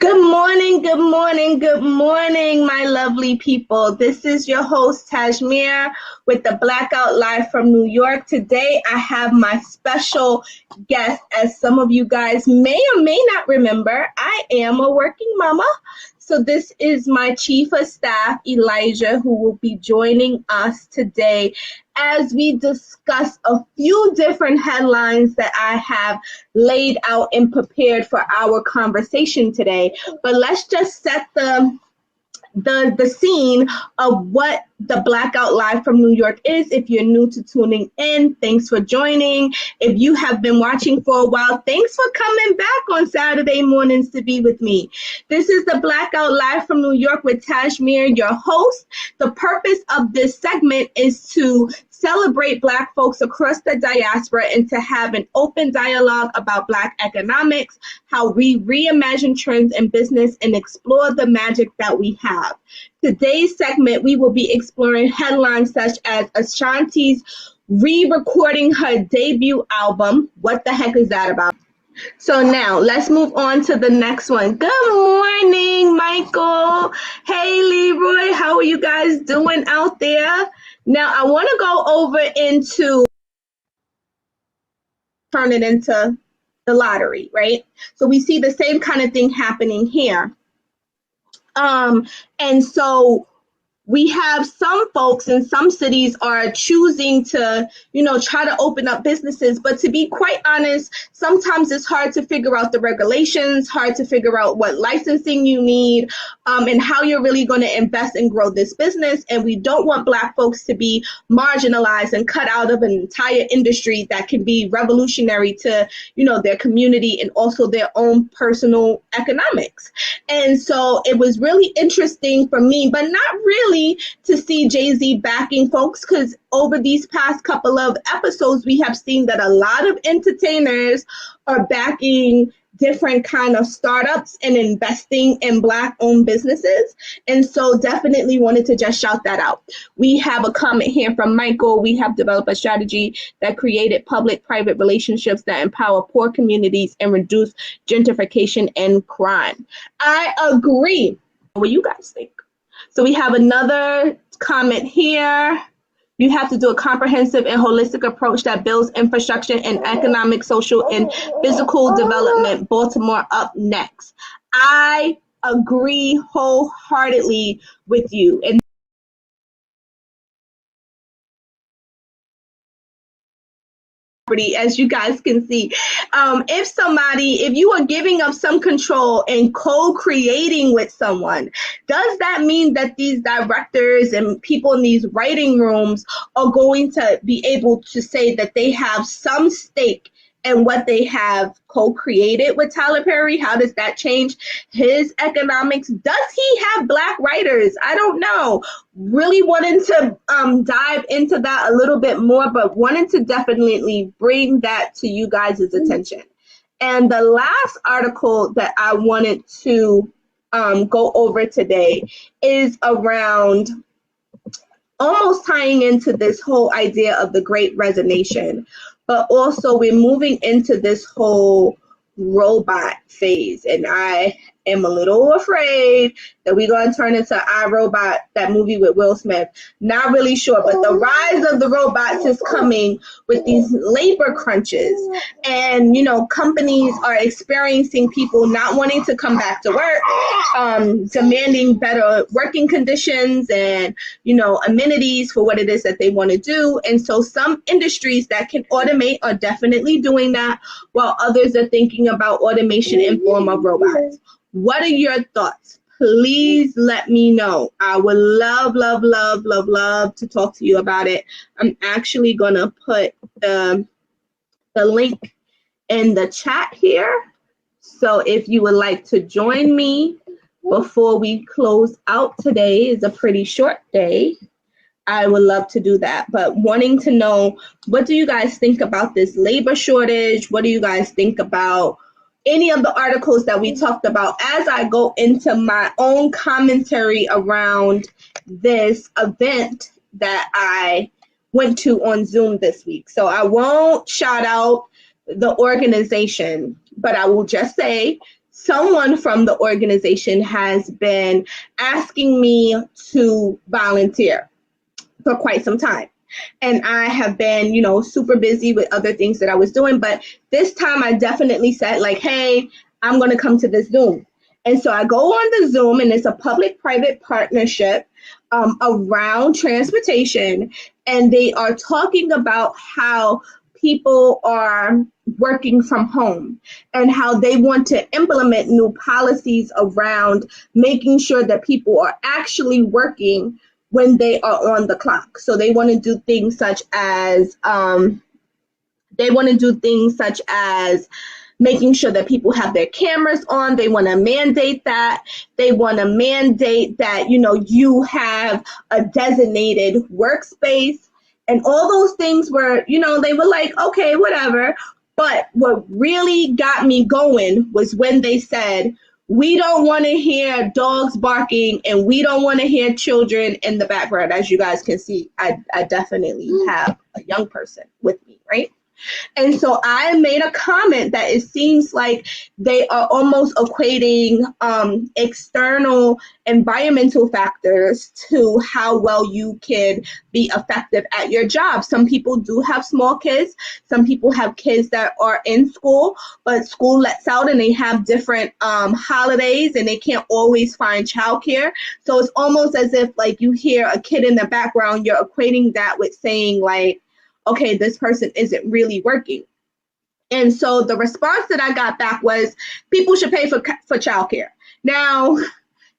Good morning, good morning, good morning, my lovely people. This is your host, Tajmir, with the Blackout Live from New York. Today, I have my special guest. As some of you guys may or may not remember, I am a working mama. So this is my chief of staff, Elijah, who will be joining us today as we discuss a few different headlines that I have laid out and prepared for our conversation today. But let's just set the scene of what the Blackout Live from New York is. If you're new to tuning in, thanks for joining. If you have been watching for a while, thanks for coming back on Saturday mornings to be with me. This is the Blackout Live from New York with Tajmir, your host. The purpose of this segment is to celebrate Black folks across the diaspora and to have an open dialogue about Black economics, how we reimagine trends in business and explore the magic that we have. Today's segment, we will be exploring headlines such as Ashanti's re-recording her debut album. What the heck is that about? So now let's move on to the next one. Good morning, Michael. Hey, Leroy. How are you guys doing out there? Now I want to go over into turn it into the lottery, right? So we see the same kind of thing happening here. And so we have some folks in some cities are choosing to, try to open up businesses. But to be quite honest, sometimes it's hard to figure out the regulations, hard to figure out what licensing you need, and how you're really going to invest and grow this business. And we don't want Black folks to be marginalized and cut out of an entire industry that can be revolutionary to, their community and also their own personal economics. And so it was really interesting for me, but not really, to see Jay-Z backing folks, because over these past couple of episodes, we have seen that a lot of entertainers are backing different kind of startups and investing in Black-owned businesses. And so definitely wanted to just shout that out. We have a comment here from Michael. We have developed a strategy that created public-private relationships that empower poor communities and reduce gentrification and crime. I agree. What do you guys think? So we have another comment here. You have to do a comprehensive and holistic approach that builds infrastructure and economic, social, and physical development. Baltimore up next. I agree wholeheartedly with you. And as you guys can see, if you are giving up some control and co-creating with someone, does that mean that these directors and people in these writing rooms are going to be able to say that they have some stake in what they have co-created with Tyler Perry? How does that change his economics? Does he have Black writers? I don't know. Really wanting to dive into that a little bit more, but wanted to definitely bring that to you guys' attention. And the last article that I wanted to go over today is around almost tying into this whole idea of the Great Resignation. But also we're moving into this whole robot phase. And I am a little afraid that we're going to turn into iRobot, that movie with Will Smith. Not really sure, but the rise of the robots is coming with these labor crunches. And, companies are experiencing people not wanting to come back to work, demanding better working conditions and, amenities for what it is that they want to do. And so some industries that can automate are definitely doing that, while others are thinking about automation in form of robots. What are your thoughts? Please let me know. I would love, love, love, love, love to talk to you about it. I'm actually going to put the link in the chat here. So if you would like to join me before we close out, today is a pretty short day. I would love to do that, but wanting to know, what do you guys think about this labor shortage? What do you guys think about any of the articles that we talked about as I go into my own commentary around this event that I went to on Zoom this week? So I won't shout out the organization, but I will just say someone from the organization has been asking me to volunteer for quite some time. And I have been, super busy with other things that I was doing. But this time I definitely said, like, hey, I'm going to come to this Zoom. And so I go on the Zoom, and it's a public-private partnership around transportation. And they are talking about how people are working from home and how they want to implement new policies around making sure that people are actually working when they are on the clock. So they want to do things such as making sure that people have their cameras on. They want to mandate that. They want to mandate that, you have a designated workspace, and all those things were, they were like, okay, whatever. But what really got me going was when they said, we don't want to hear dogs barking, and we don't want to hear children in the background. As you guys can see, I definitely have a young person with me, right? And so I made a comment that it seems like they are almost equating external environmental factors to how well you can be effective at your job. Some people do have small kids. Some people have kids that are in school, but school lets out and they have different holidays, and they can't always find childcare. So it's almost as if, like, you hear a kid in the background, you're equating that with saying, like, okay, this person isn't really working. And so the response that I got back was, people should pay for childcare. Now,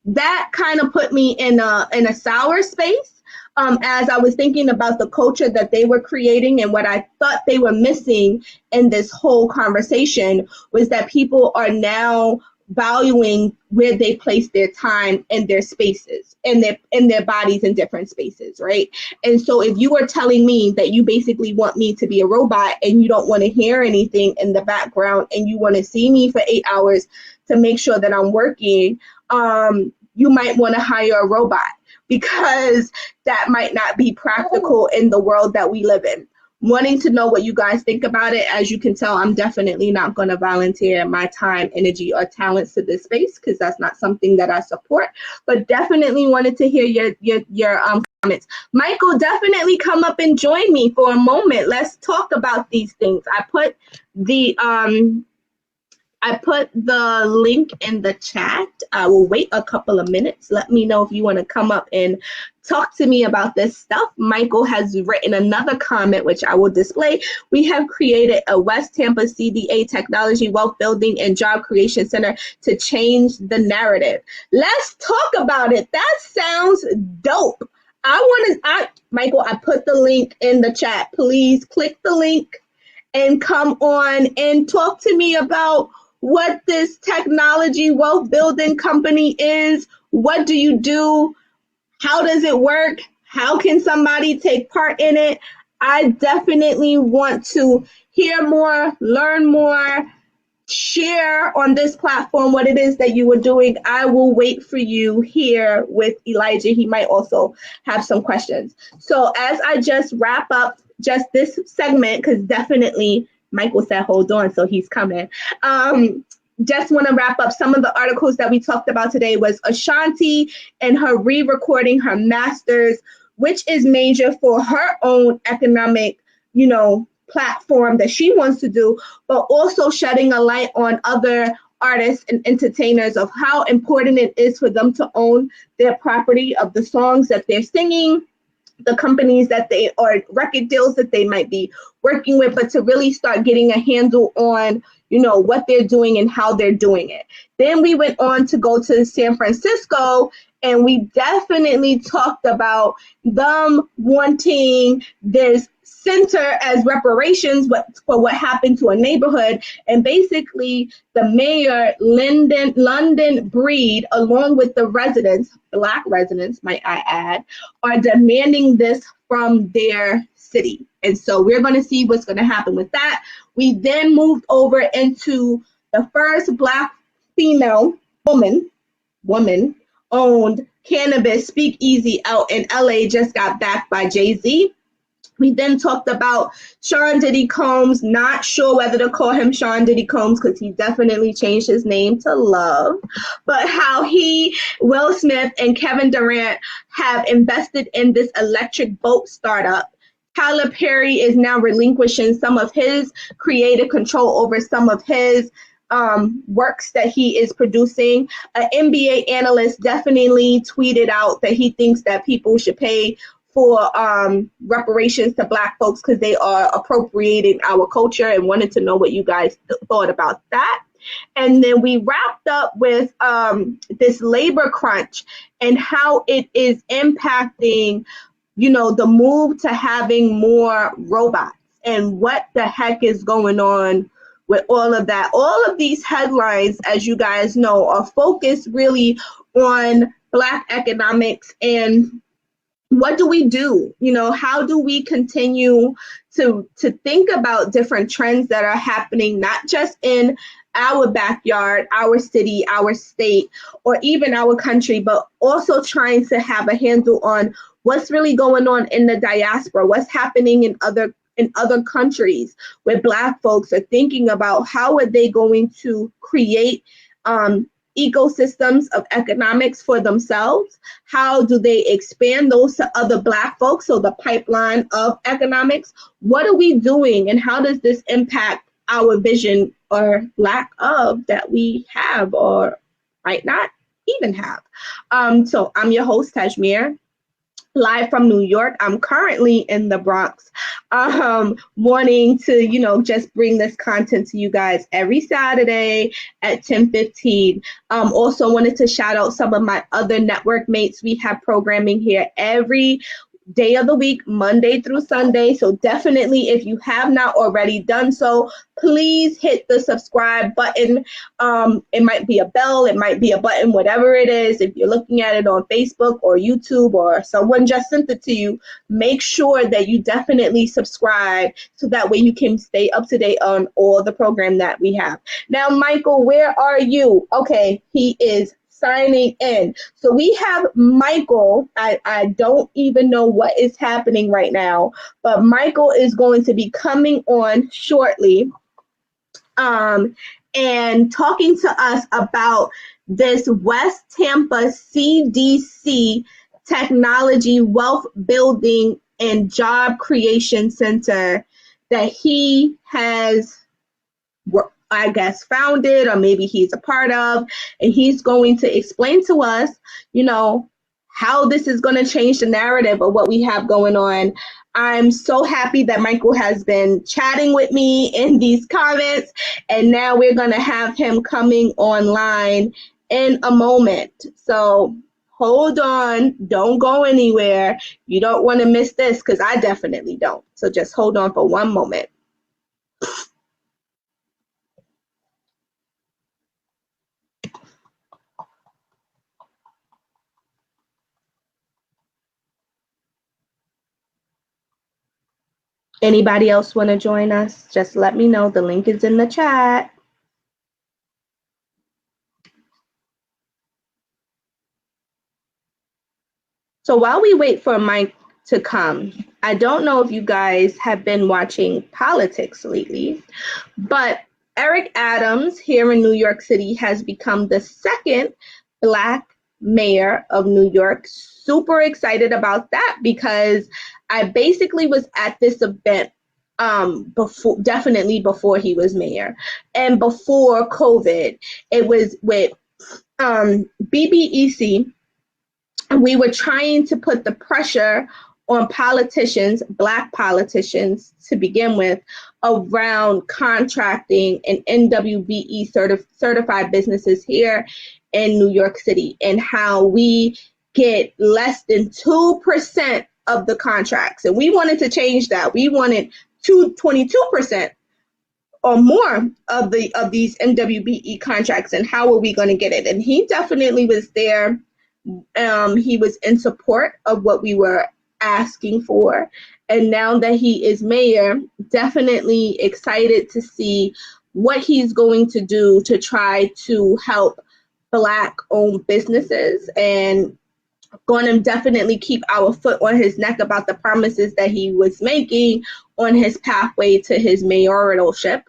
that kind of put me in a sour space as I was thinking about the culture that they were creating, and what I thought they were missing in this whole conversation was that people are now valuing where they place their time and their spaces and their bodies in different spaces, right? And so if you are telling me that you basically want me to be a robot, and you don't want to hear anything in the background, and you want to see me for 8 hours to make sure that I'm working, you might want to hire a robot, because that might not be practical in the world that we live in. Wanting to know what you guys think about it. As you can tell, I'm definitely not going to volunteer my time, energy, or talents to this space, because that's not something that I support. But definitely wanted to hear your comments. Michael, definitely come up and join me for a moment. Let's talk about these things. I put the link in the chat. I will wait a couple of minutes. Let me know if you want to come up and talk to me about this stuff. Michael has written another comment, which I will display. We have created a West Tampa CDA Technology Wealth Building and Job Creation Center to change the narrative. Let's talk about it. That sounds dope. Michael, I put the link in the chat. Please click the link and come on and talk to me about what this technology wealth building company is. What do you do? How does it work? How can somebody take part in it? I definitely want to hear more, learn more, share on this platform what it is that you are doing. I will wait for you here with Elijah. He might also have some questions. So as I just wrap up just this segment, because definitely Michael said, hold on, so he's coming. Just want to wrap up some of the articles that we talked about today was Ashanti and her re-recording her master's, which is major for her own economic, platform that she wants to do, but also shedding a light on other artists and entertainers of how important it is for them to own their property of the songs that they're singing, the companies that they or record deals that they might be working with, but to really start getting a handle on, what they're doing and how they're doing it. Then we went on to go to San Francisco, and we definitely talked about them wanting this center as reparations for what happened to a neighborhood. And basically the mayor, London Breed, along with the residents, Black residents, might I add, are demanding this from their city. And so we're going to see what's going to happen with that. We then moved over into the first Black female woman owned cannabis speakeasy out in LA, just got backed by Jay-Z. We then talked about Sean Diddy Combs. Not sure whether to call him Sean Diddy Combs because he definitely changed his name to Love. But how he, Will Smith, and Kevin Durant have invested in this electric boat startup. Tyler Perry is now relinquishing some of his creative control over some of his works that he is producing. An NBA analyst definitely tweeted out that he thinks that people should pay for reparations to Black folks because they are appropriating our culture, and wanted to know what you guys thought about that. And then we wrapped up with this labor crunch and how it is impacting, the move to having more robots and what the heck is going on with all of that. All of these headlines, as you guys know, are focused really on Black economics and what do we do? How do we continue to think about different trends that are happening, not just in our backyard, our city, our state, or even our country, but also trying to have a handle on what's really going on in the diaspora, what's happening in other countries where Black folks are thinking about how are they going to create ecosystems of economics for themselves. How do they expand those to other Black folks? So the pipeline of economics, what are we doing and how does this impact our vision or lack of that we have or might not even have? So I'm your host, Tajmir, live from New York. I'm currently in the Bronx, wanting to, just bring this content to you guys every Saturday at 10:15. Also wanted to shout out some of my other network mates. We have programming here every day of the week, Monday through Sunday. So definitely, if you have not already done so, please hit the subscribe button. It might be a bell, it might be a button, whatever it is. If you're looking at it on Facebook or YouTube or someone just sent it to you, make sure that you definitely subscribe so that way you can stay up to date on all the program that we have. Now, Michael, where are you? Okay, he is signing in. So we have Michael. I don't even know what is happening right now, but Michael is going to be coming on shortly and talking to us about this West Tampa CDC Technology Wealth Building and Job Creation Center that he has founded, or maybe he's a part of, and he's going to explain to us, how this is going to change the narrative of what we have going on. I'm so happy that Michael has been chatting with me in these comments, and now we're going to have him coming online in a moment. So hold on, don't go anywhere. You don't want to miss this because I definitely don't. So just hold on for one moment. Anybody else want to join us? Just let me know. The link is in the chat. So while we wait for Mike to come, I don't know if you guys have been watching politics lately, but Eric Adams here in New York City has become the second Black mayor of New York. Super excited about that because I basically was at this event before he was mayor and before COVID. It was with BBEC, and we were trying to put the pressure on politicians, Black politicians to begin with, around contracting and NWBE certified businesses here in New York City, and how we get less than 2% of the contracts. And we wanted to change that. We wanted 22% or more of these NWBE contracts, and how are we going to get it? And he definitely was there. He was in support of what we were asking for. And now that he is mayor, definitely excited to see what he's going to do to try to help Black-owned businesses and going to definitely keep our foot on his neck about the promises that he was making on his pathway to his mayoralship.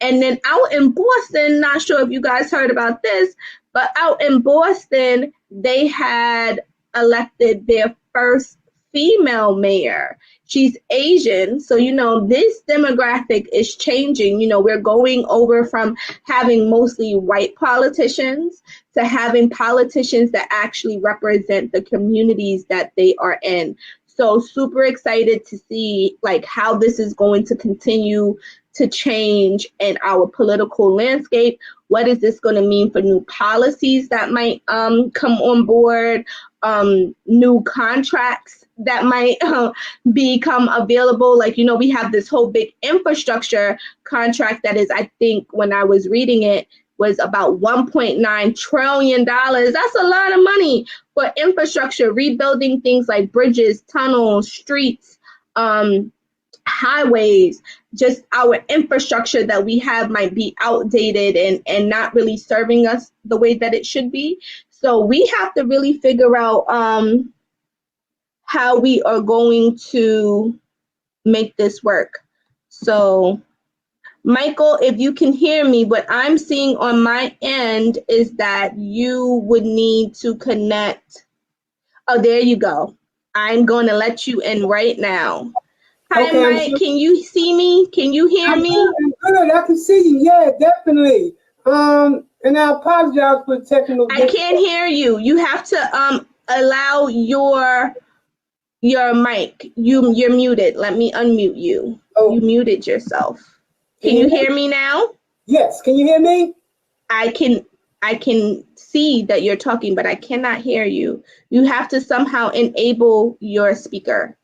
And then out in Boston, not sure if you guys heard about this, but out in Boston, they had elected their first female mayor. She's Asian. So, this demographic is changing. We're going over from having mostly white politicians to having politicians that actually represent the communities that they are in. So super excited to see like how this is going to continue to change in our political landscape. What is this going to mean for new policies that might come on board, new contracts that might become available? Like, we have this whole big infrastructure contract that is, I think when I was reading it, was about $1.9 trillion. That's a lot of money for infrastructure, rebuilding things like bridges, tunnels, streets, highways. Just our infrastructure that we have might be outdated and not really serving us the way that it should be. So we have to really figure out how we are going to make this work. So Michael, if you can hear me, what I'm seeing on my end is that you would need to connect. Oh, there you go. I'm going to let you in right now. Hi, Okay, Mike. Can you see me? Can you hear me? I'm good. I can see you. Yeah, definitely. And I apologize for the technical I can't hear you. You have to allow your mic. You're muted. Let me unmute you. Oh. You muted yourself. Can you hear me now? Yes. Can you hear me? I can see that you're talking, but I cannot hear you. You have to somehow enable your speaker.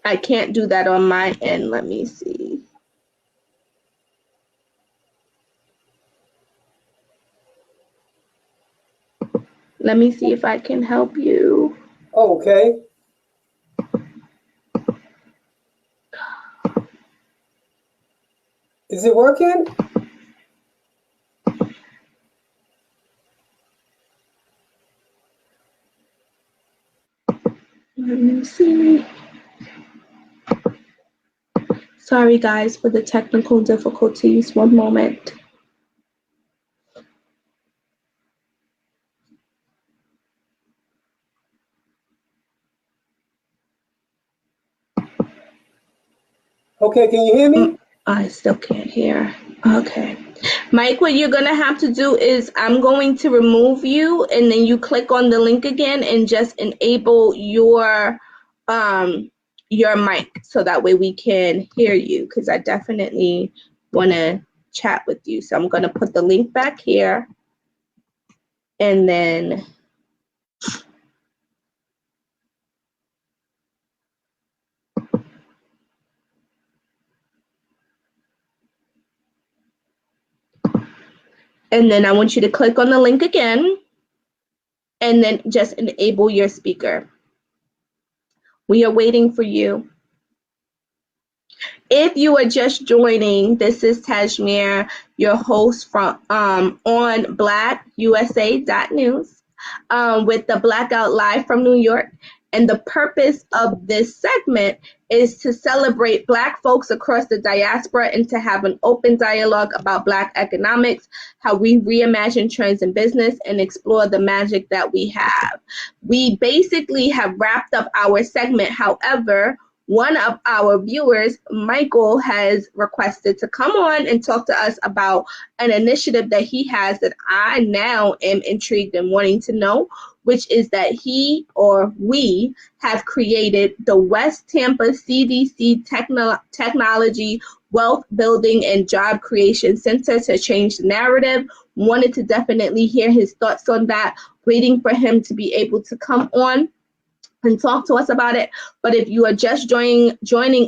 I can't do that on my end. Let me see. Let me see if I can help you. Okay. Is it working? Let me see. Sorry, guys, for the technical difficulties. One moment. Okay, can you hear me? I still can't hear. Okay. Mike, what you're going to have to do is I'm going to remove you, and then you click on the link again and just enable your mic so that way we can hear you, because I definitely want to chat with you. So I'm going to put the link back here, and then I want you to click on the link again, and then just enable your speaker. We are waiting for you. If you are just joining, this is Tajmir, your host from on blackusa.news with the Blackout Live from New York. And the purpose of this segment is to celebrate Black folks across the diaspora and to have an open dialogue about Black economics, how we reimagine trends in business, and explore the magic that we have. We basically have wrapped up our segment. However, one of our viewers, Michael, has requested to come on and talk to us about an initiative that he has that I now am intrigued and wanting to know, which is that he or we have created the West Tampa CDC Technology Wealth Building and Job Creation Center to change the narrative. Wanted to definitely hear his thoughts on that, waiting for him to be able to come on and talk to us about it. But if you are just joining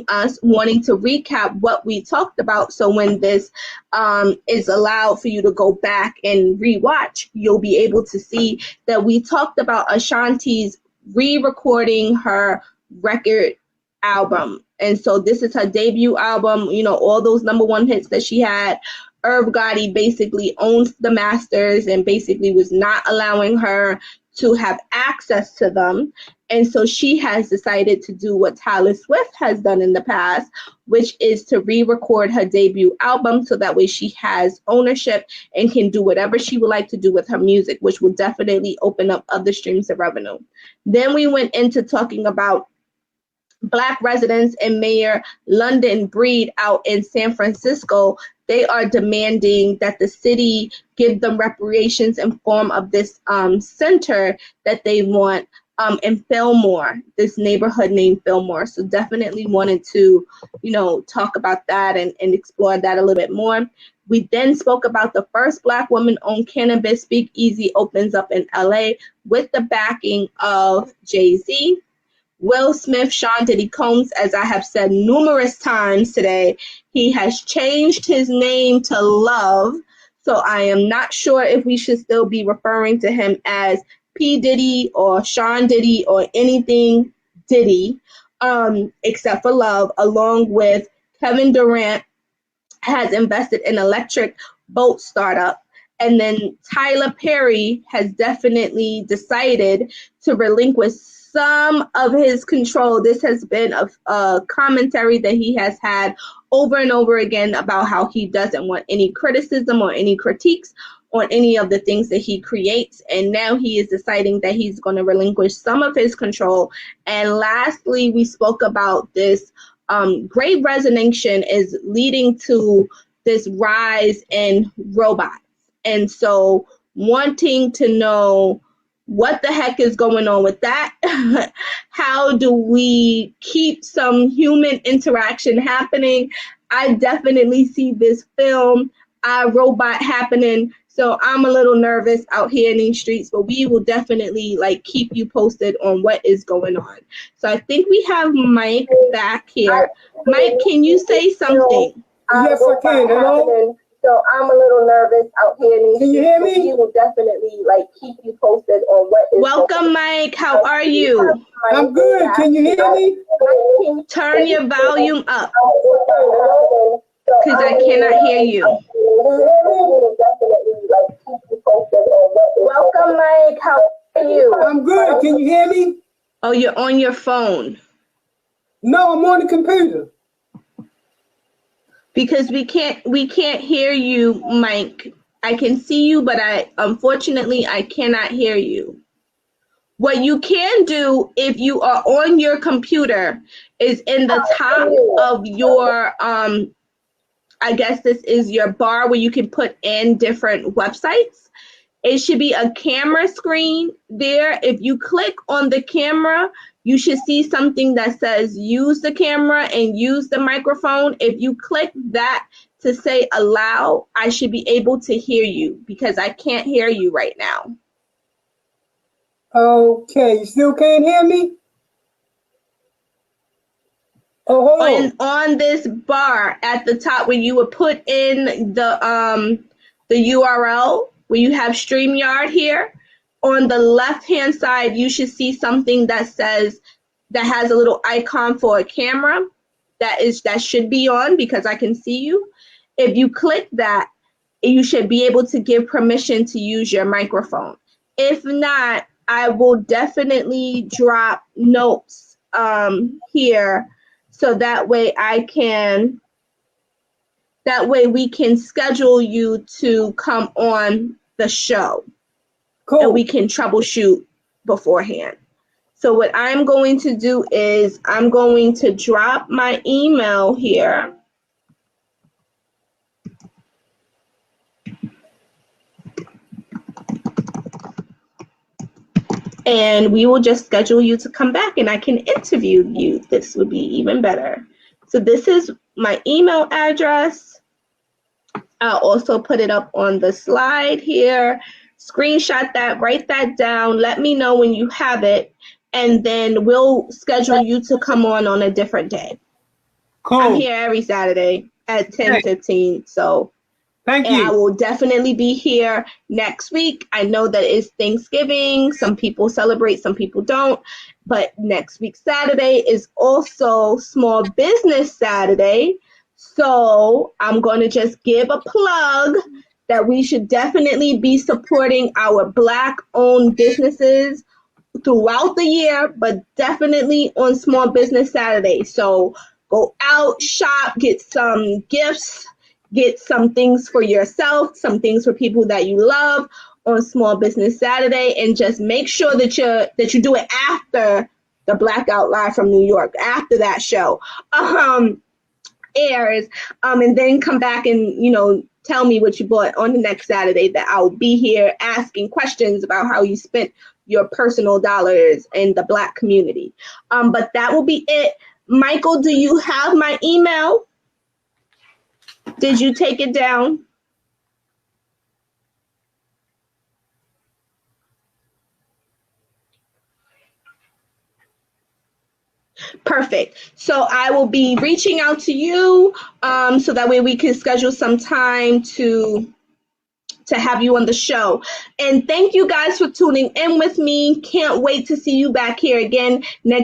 us, wanting to recap what we talked about, so when this is allowed for you to go back and rewatch, you'll be able to see that we talked about Ashanti's re-recording her record album. And so this is her debut album, all those #1 hits that she had Irv Gotti basically owns the masters and basically was not allowing her to have access to them. And so she has decided to do what Taylor Swift has done in the past, which is to re-record her debut album so that way she has ownership and can do whatever she would like to do with her music, which will definitely open up other streams of revenue. Then we went into talking about Black residents and Mayor London Breed out in San Francisco. They are demanding that the city give them reparations in form of this center that they want in Fillmore, this neighborhood named Fillmore. So definitely wanted to, talk about that and explore that a little bit more. We then spoke about the first Black woman-owned cannabis speakeasy opens up in LA with the backing of Jay-Z. Will Smith, Sean Diddy Combs, as I have said numerous times today, he has changed his name to Love. So I am not sure if we should still be referring to him as P. Diddy or Sean Diddy or anything Diddy, except for Love, along with Kevin Durant has invested in electric boat startup. And then Tyler Perry has definitely decided to relinquish some of his control. This has been a commentary that he has had over and over again about how he doesn't want any criticism or any critiques on any of the things that he creates. And now he is deciding that he's going to relinquish some of his control. And lastly, we spoke about this great resignation is leading to this rise in robots. And so wanting to know what the heck is going on with that? How do we keep some human interaction happening? I definitely see this film, iRobot, happening. So I'm a little nervous out here in these streets, but we will definitely keep you posted on what is going on. So I think we have Mike back here. Mike, can you say something? Yes, I can. Hello? So I'm a little nervous out here in these Can you hear me? We will definitely keep you posted on what is Welcome, Mike. How are you? I'm good. Can you hear me? Turn your volume up because I cannot hear you. Welcome, Mike. How are you? I'm good. Can you hear me? Oh, you're on your phone. No, I'm on the computer. Because we can't hear you, Mike. I can see you, but unfortunately I cannot hear you. What you can do if you are on your computer is in the top of your I guess this is your bar where you can put in different websites. It should be a camera screen there. If you click on the camera, you should see something that says use the camera and use the microphone. If you click that to say allow, I should be able to hear you because I can't hear you right now. Okay, you still can't hear me? Oh, hold on this bar at the top where you would put in the URL where you have StreamYard here. On the left-hand side, you should see something that has a little icon for a camera that should be on because I can see you. If you click that, you should be able to give permission to use your microphone. If not, I will definitely drop notes here so that way we can schedule you to come on the show. Cool. And we can troubleshoot beforehand. So what I'm going to do is I'm going to drop my email here. And we will just schedule you to come back and I can interview you. This would be even better. So this is my email address. I'll also put it up on the slide here. Screenshot that, write that down, let me know when you have it, and then we'll schedule you to come on a different day. Cool. I'm here every Saturday at 10:15, so thank you. I will definitely be here next week. I know that it's Thanksgiving. Some people celebrate, some people don't, but next week Saturday is also Small Business Saturday. So I'm going to just give a plug that we should definitely be supporting our Black-owned businesses throughout the year, but definitely on Small Business Saturday. So go out, shop, get some gifts, get some things for yourself, some things for people that you love on Small Business Saturday, and just make sure that you do it after the Blackout Live from New York, after that show airs, and then come back and tell me what you bought on the next Saturday. That I'll be here asking questions about how you spent your personal dollars in the Black community. But that will be it. Michael, do you have my email? Did you take it down? Perfect. So I will be reaching out to you so that way we can schedule some time to have you on the show. And thank you guys for tuning in with me. Can't wait to see you back here again next